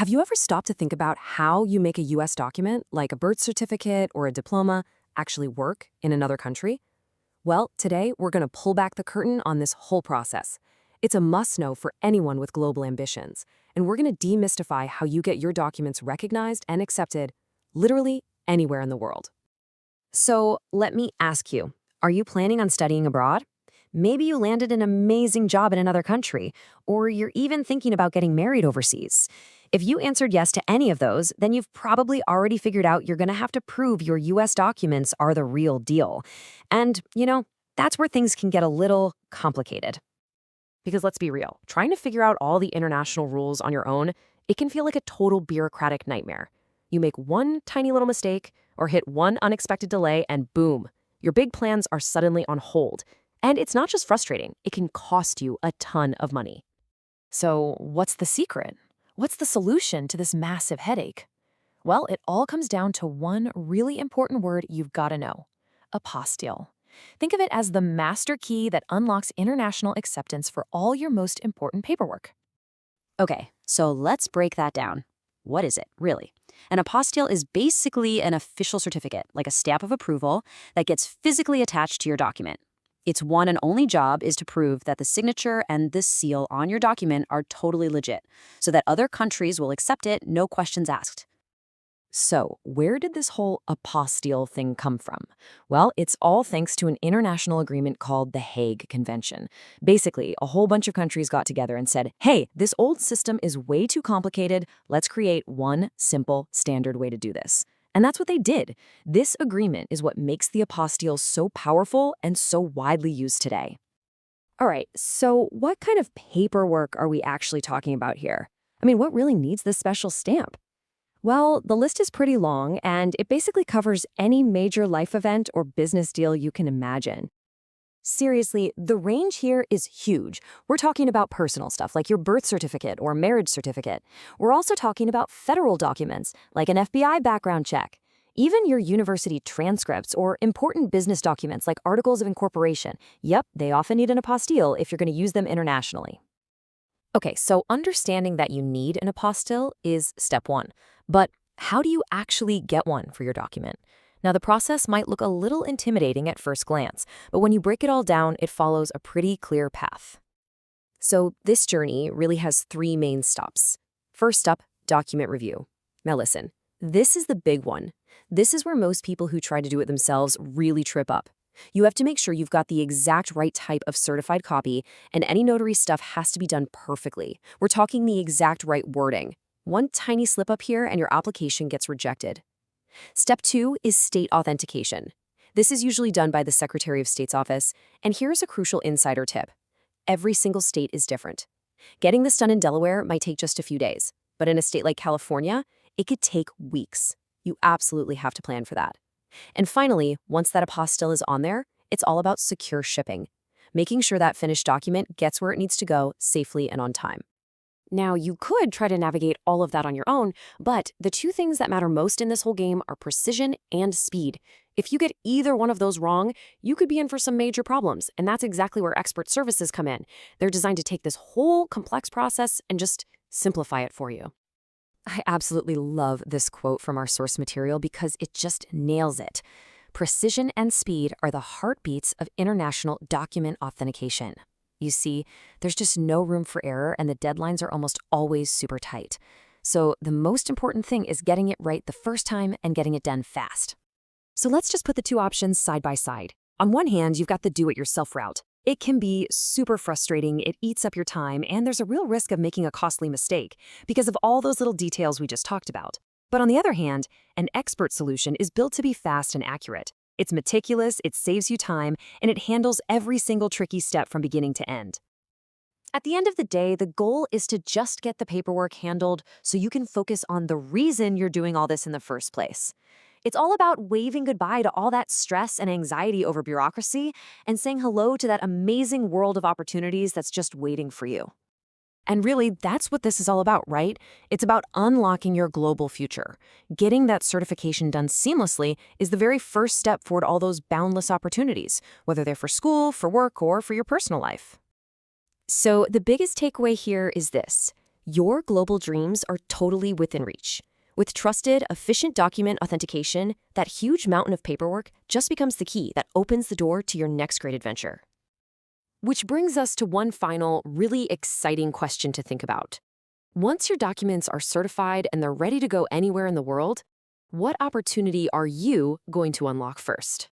Have you ever stopped to think about how you make a US document, like a birth certificate or a diploma, actually work in another country? Well, today we're going to pull back the curtain on this whole process. It's a must-know for anyone with global ambitions, and we're going to demystify how you get your documents recognized and accepted literally anywhere in the world. So let me ask you, are you planning on studying abroad? Maybe you landed an amazing job in another country, or you're even thinking about getting married overseas. If you answered yes to any of those, then you've probably already figured out you're going to have to prove your US documents are the real deal. And, that's where things can get a little complicated. Because let's be real, trying to figure out all the international rules on your own, it can feel like a total bureaucratic nightmare. You make one tiny little mistake or hit one unexpected delay and boom, your big plans are suddenly on hold. And it's not just frustrating, it can cost you a ton of money. So what's the secret? What's the solution to this massive headache? Well, it all comes down to one really important word you've got to know: apostille. Think of it as the master key that unlocks international acceptance for all your most important paperwork. Okay, so let's break that down. What is it, really? An apostille is basically an official certificate, like a stamp of approval, that gets physically attached to your document. Its one and only job is to prove that the signature and the seal on your document are totally legit, so that other countries will accept it, no questions asked. So, where did this whole apostille thing come from? Well, it's all thanks to an international agreement called the Hague Convention. Basically, a whole bunch of countries got together and said, hey, this old system is way too complicated. Let's create one simple, standard way to do this. And that's what they did. This agreement is what makes the apostille so powerful and so widely used today. All right, so what kind of paperwork are we actually talking about here? I mean, what really needs this special stamp? Well, the list is pretty long, and it basically covers any major life event or business deal you can imagine. Seriously, the range here is huge. We're talking about personal stuff like your birth certificate or marriage certificate. We're also talking about federal documents like an FBI background check. Even your university transcripts or important business documents like articles of incorporation. Yep, they often need an apostille if you're going to use them internationally. Okay, so understanding that you need an apostille is step one. But how do you actually get one for your document? Now, the process might look a little intimidating at first glance, but when you break it all down, it follows a pretty clear path. So this journey really has three main stops. First up, document review. Now listen, this is the big one. This is where most people who try to do it themselves really trip up. You have to make sure you've got the exact right type of certified copy, and any notary stuff has to be done perfectly. We're talking the exact right wording. One tiny slip up here and your application gets rejected. Step two is state authentication. This is usually done by the Secretary of State's office, and here's a crucial insider tip. Every single state is different. Getting this done in Delaware might take just a few days, but in a state like California, it could take weeks. You absolutely have to plan for that. And finally, once that apostille is on there, it's all about secure shipping, making sure that finished document gets where it needs to go safely and on time. Now, you could try to navigate all of that on your own, but the two things that matter most in this whole game are precision and speed. If you get either one of those wrong, you could be in for some major problems, and that's exactly where expert services come in. They're designed to take this whole complex process and just simplify it for you. I absolutely love this quote from our source material because it just nails it. Precision and speed are the heartbeats of international document authentication. You see, there's just no room for error, and the deadlines are almost always super tight. So the most important thing is getting it right the first time and getting it done fast. So let's just put the two options side by side. On one hand, you've got the do-it-yourself route. It can be super frustrating, it eats up your time, and there's a real risk of making a costly mistake because of all those little details we just talked about. But on the other hand, an expert solution is built to be fast and accurate. It's meticulous, it saves you time, and it handles every single tricky step from beginning to end. At the end of the day, the goal is to just get the paperwork handled so you can focus on the reason you're doing all this in the first place. It's all about waving goodbye to all that stress and anxiety over bureaucracy and saying hello to that amazing world of opportunities that's just waiting for you. And really, that's what this is all about, right? It's about unlocking your global future. Getting that certification done seamlessly is the very first step toward all those boundless opportunities, whether they're for school, for work, or for your personal life. So the biggest takeaway here is this. Your global dreams are totally within reach. With trusted, efficient document authentication, that huge mountain of paperwork just becomes the key that opens the door to your next great adventure. Which brings us to one final, really exciting question to think about. Once your documents are certified and they're ready to go anywhere in the world, what opportunity are you going to unlock first?